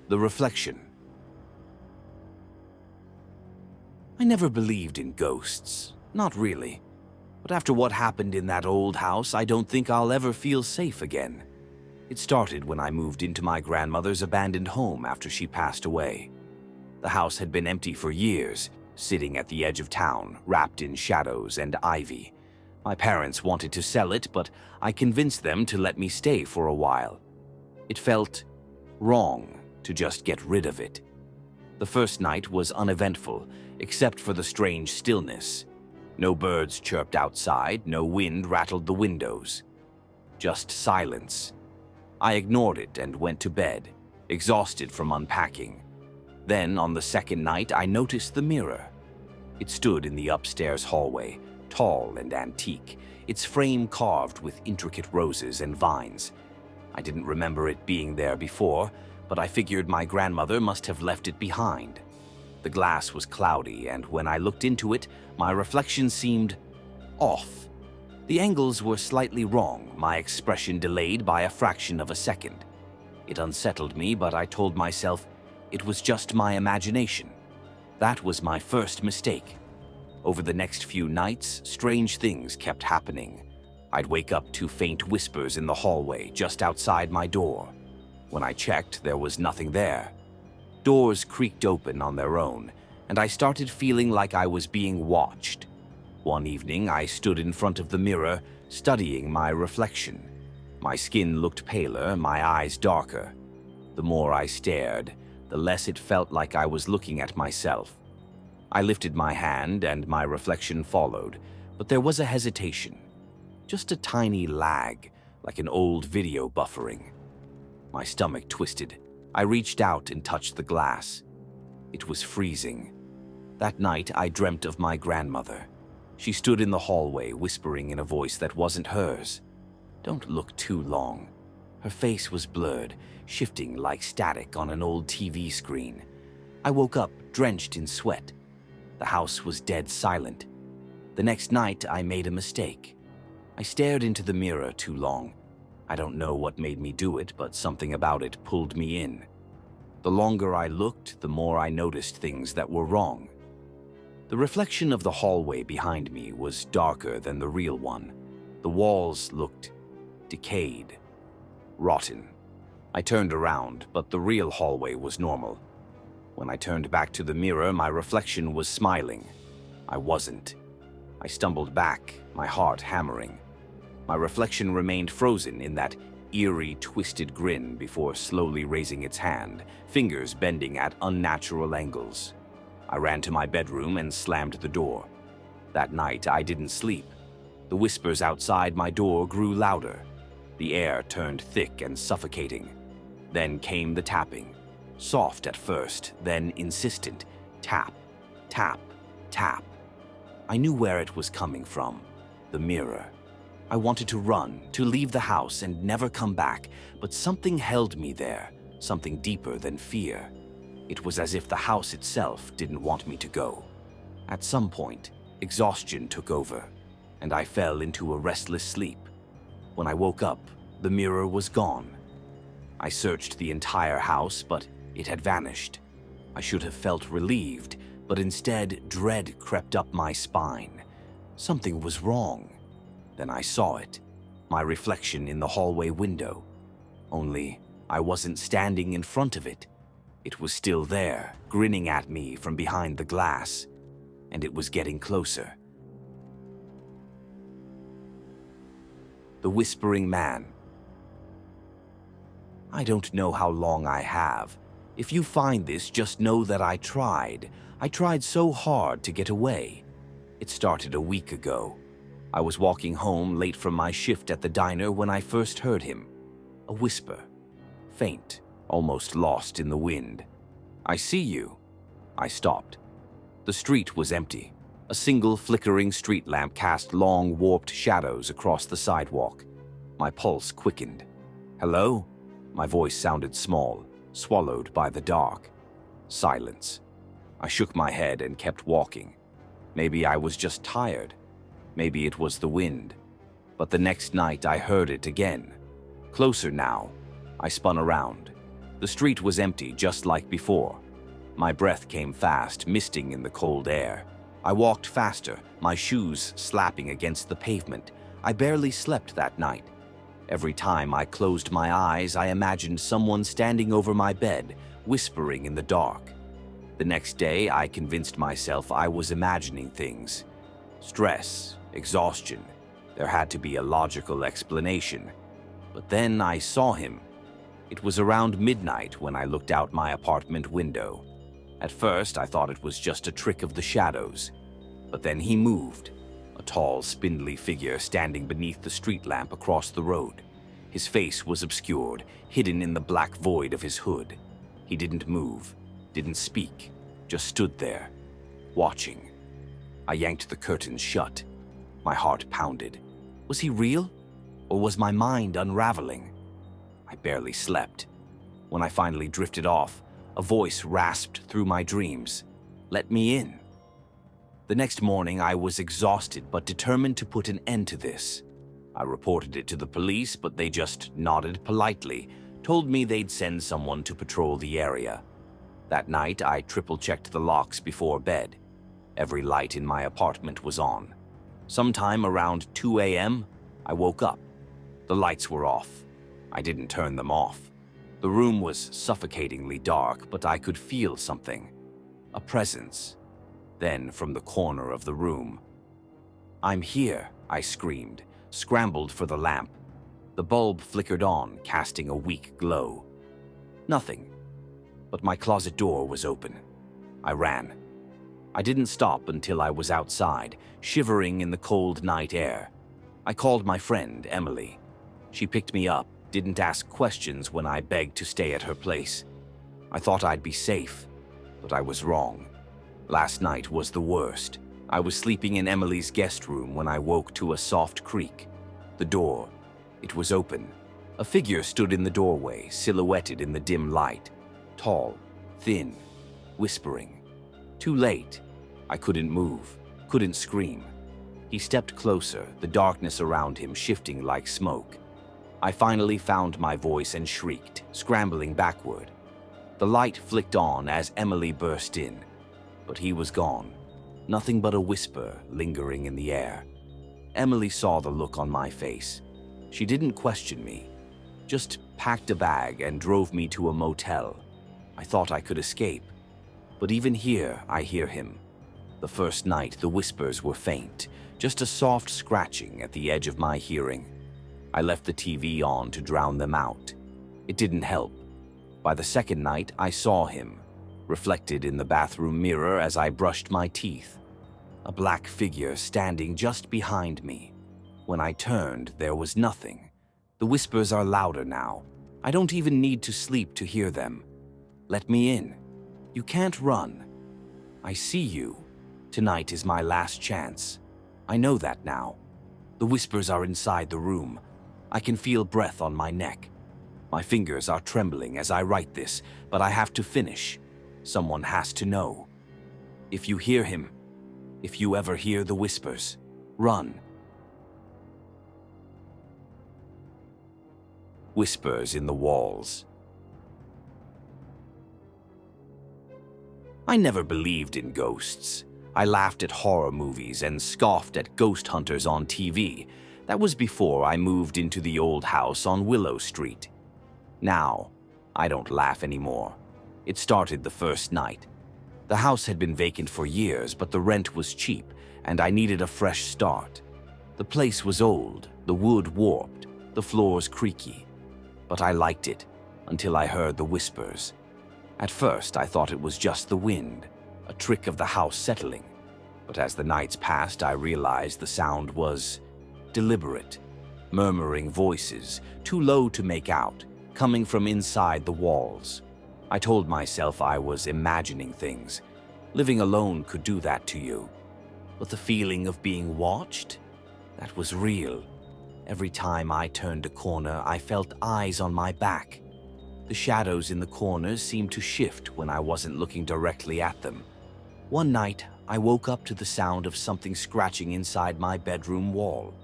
The reflection. I never believed in ghosts. Not really. But after what happened in that old house, I don't think I'll ever feel safe again. It started when I moved into my grandmother's abandoned home after she passed away. The house had been empty for years, sitting at the edge of town, wrapped in shadows and ivy. My parents wanted to sell it, but I convinced them to let me stay for a while. It felt wrong to just get rid of it. The first night was uneventful, except for the strange stillness. No birds chirped outside, no wind rattled the windows. Just silence. I ignored it and went to bed, exhausted from unpacking. Then, on the second night, I noticed the mirror. It stood in the upstairs hallway, tall and antique, its frame carved with intricate roses and vines. I didn't remember it being there before, but I figured my grandmother must have left it behind. The glass was cloudy, and when I looked into it, my reflection seemed off. The angles were slightly wrong, my expression delayed by a fraction of a second. It unsettled me, but I told myself it was just my imagination. That was my first mistake. Over the next few nights, strange things kept happening. I'd wake up to faint whispers in the hallway just outside my door. When I checked, there was nothing there. Doors creaked open on their own, and I started feeling like I was being watched. One evening, I stood in front of the mirror, studying my reflection. My skin looked paler, my eyes darker. The more I stared, the less it felt like I was looking at myself. I lifted my hand, and my reflection followed, but there was a hesitation. Just a tiny lag, like an old video buffering. My stomach twisted. I reached out and touched the glass. It was freezing. That night, I dreamt of my grandmother. She stood in the hallway, whispering in a voice that wasn't hers. "Don't look too long." Her face was blurred, shifting like static on an old TV screen. I woke up, drenched in sweat. The house was dead silent. The next night, I made a mistake. I stared into the mirror too long. I don't know what made me do it, but something about it pulled me in. The longer I looked, the more I noticed things that were wrong. The reflection of the hallway behind me was darker than the real one. The walls looked decayed, rotten. I turned around, but the real hallway was normal. When I turned back to the mirror, my reflection was smiling. I wasn't. I stumbled back, my heart hammering. My reflection remained frozen in that eerie, twisted grin before slowly raising its hand, fingers bending at unnatural angles. I ran to my bedroom and slammed the door. That night, I didn't sleep. The whispers outside my door grew louder. The air turned thick and suffocating. Then came the tapping. Soft at first, then insistent. Tap, tap, tap. I knew where it was coming from. The mirror. I wanted to run, to leave the house and never come back, but something held me there, something deeper than fear. It was as if the house itself didn't want me to go. At some point, exhaustion took over, and I fell into a restless sleep. When I woke up, the mirror was gone. I searched the entire house, but it had vanished. I should have felt relieved, but instead dread crept up my spine. Something was wrong. Then I saw it, my reflection in the hallway window. Only I wasn't standing in front of it. It was still there, grinning at me from behind the glass, and it was getting closer. The Whispering Man. I don't know how long I have. If you find this, just know that I tried. I tried so hard to get away. It started a week ago. I was walking home late from my shift at the diner when I first heard him. A whisper. Faint, almost lost in the wind. "I see you." I stopped. The street was empty. A single flickering street lamp cast long, warped shadows across the sidewalk. My pulse quickened. "Hello?" My voice sounded small, swallowed by the dark. Silence. I shook my head and kept walking. Maybe I was just tired. Maybe it was the wind. But the next night I heard it again. Closer now. I spun around. The street was empty, just like before. My breath came fast, misting in the cold air. I walked faster, my shoes slapping against the pavement. I barely slept that night. Every time I closed my eyes, I imagined someone standing over my bed, whispering in the dark. The next day, I convinced myself I was imagining things. Stress, exhaustion. There had to be a logical explanation. But then I saw him. It was around midnight when I looked out my apartment window. At first, I thought it was just a trick of the shadows. But then he moved. A tall, spindly figure standing beneath the street lamp across the road. His face was obscured, hidden in the black void of his hood. He didn't move, didn't speak, just stood there, watching. I yanked the curtains shut. My heart pounded. Was he real? Or was my mind unraveling? I barely slept. When I finally drifted off, a voice rasped through my dreams. Let me in. The next morning, I was exhausted but determined to put an end to this. I reported it to the police, but they just nodded politely, told me they'd send someone to patrol the area. That night, I triple-checked the locks before bed. Every light in my apartment was on. Sometime around 2 a.m., I woke up. The lights were off. I didn't turn them off. The room was suffocatingly dark, but I could feel something. A presence. Then, from the corner of the room, "I'm here," I screamed, scrambled for the lamp. The bulb flickered on, casting a weak glow. Nothing. But my closet door was open. I ran. I didn't stop until I was outside, shivering in the cold night air. I called my friend, Emily. She picked me up, didn't ask questions when I begged to stay at her place. I thought I'd be safe, but I was wrong. Last night was the worst. I was sleeping in Emily's guest room when I woke to a soft creak. The door. It was open. A figure stood in the doorway, silhouetted in the dim light. Tall, thin, whispering. Too late. I couldn't move, couldn't scream. He stepped closer, the darkness around him shifting like smoke. I finally found my voice and shrieked, scrambling backward. The light flicked on as Emily burst in. But he was gone. Nothing but a whisper lingering in the air. Emily saw the look on my face. She didn't question me, just packed a bag and drove me to a motel. I thought I could escape. But even here, I hear him. The first night, the whispers were faint, just a soft scratching at the edge of my hearing. I left the TV on to drown them out. It didn't help. By the second night, I saw him, reflected in the bathroom mirror as I brushed my teeth. A black figure standing just behind me. When I turned, there was nothing. The whispers are louder now. I don't even need to sleep to hear them. Let me in. You can't run. I see you. Tonight is my last chance. I know that now. The whispers are inside the room. I can feel breath on my neck. My fingers are trembling as I write this, but I have to finish. Someone has to know. If you hear him, if you ever hear the whispers, run. Whispers in the walls. I never believed in ghosts. I laughed at horror movies and scoffed at ghost hunters on TV. That was before I moved into the old house on Willow Street. Now, I don't laugh anymore. It started the first night. The house had been vacant for years, but the rent was cheap, and I needed a fresh start. The place was old, the wood warped, the floors creaky. But I liked it, until I heard the whispers. At first, I thought it was just the wind, a trick of the house settling. But as the nights passed, I realized the sound was deliberate. Murmuring voices, too low to make out, coming from inside the walls. I told myself I was imagining things. Living alone could do that to you. But the feeling of being watched? That was real. Every time I turned a corner, I felt eyes on my back. The shadows in the corners seemed to shift when I wasn't looking directly at them. One night, I woke up to the sound of something scratching inside my bedroom wall.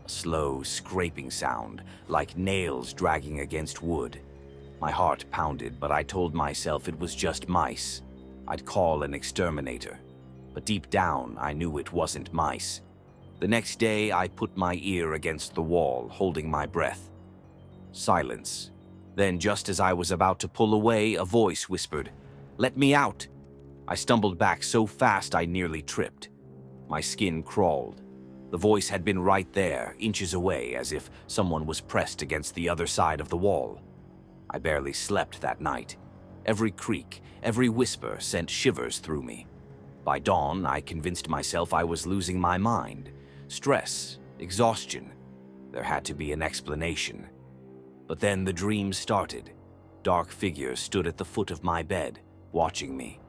A slow, scraping sound, like nails dragging against wood. My heart pounded, but I told myself it was just mice. I'd call an exterminator. But deep down, I knew it wasn't mice. The next day, I put my ear against the wall, holding my breath. Silence. Then, just as I was about to pull away, a voice whispered, "Let me out!" I stumbled back so fast I nearly tripped. My skin crawled. The voice had been right there, inches away, as if someone was pressed against the other side of the wall. I barely slept that night. Every creak, every whisper sent shivers through me. By dawn, I convinced myself I was losing my mind. Stress, exhaustion. There had to be an explanation. But then the dreams started. Dark figures stood at the foot of my bed, watching me.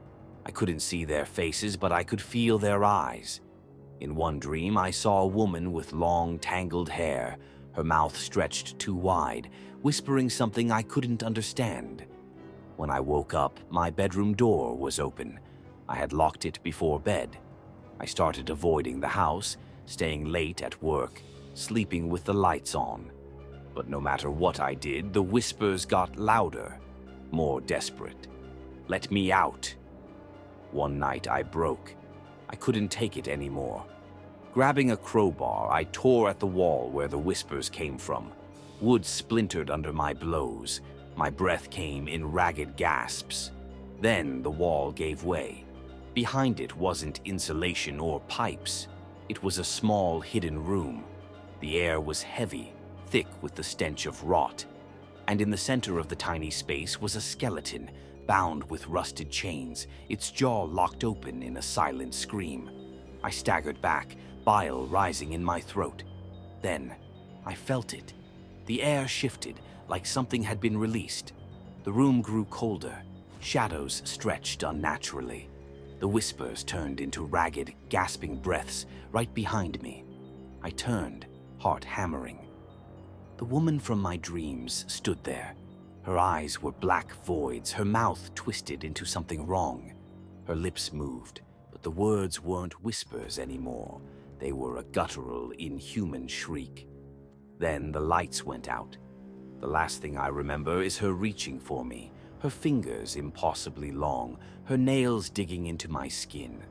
I couldn't see their faces, but I could feel their eyes. In one dream, I saw a woman with long, tangled hair, her mouth stretched too wide, whispering something I couldn't understand. When I woke up, my bedroom door was open. I had locked it before bed. I started avoiding the house, staying late at work, sleeping with the lights on. But no matter what I did, the whispers got louder, more desperate. "Let me out." One night I broke. I couldn't take it anymore. Grabbing a crowbar, I tore at the wall where the whispers came from. Wood splintered under my blows. My breath came in ragged gasps. Then the wall gave way. Behind it wasn't insulation or pipes. It was a small, hidden room. The air was heavy, thick with the stench of rot. And in the center of the tiny space was a skeleton, bound with rusted chains, its jaw locked open in a silent scream. I staggered back, bile rising in my throat. Then, I felt it. The air shifted, like something had been released. The room grew colder. Shadows stretched unnaturally. The whispers turned into ragged, gasping breaths right behind me. I turned, heart hammering. The woman from my dreams stood there. Her eyes were black voids, her mouth twisted into something wrong. Her lips moved, but the words weren't whispers anymore. They were a guttural, inhuman shriek. Then the lights went out. The last thing I remember is her reaching for me, her fingers impossibly long, her nails digging into my skin.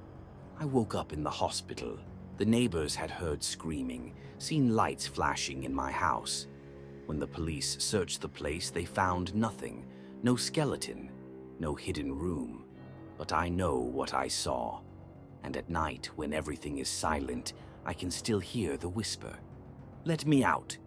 I woke up in the hospital. The neighbors had heard screaming, seen lights flashing in my house. When the police searched the place, they found nothing. No skeleton, no hidden room. But I know what I saw. And at night, when everything is silent, I can still hear the whisper. "Let me out."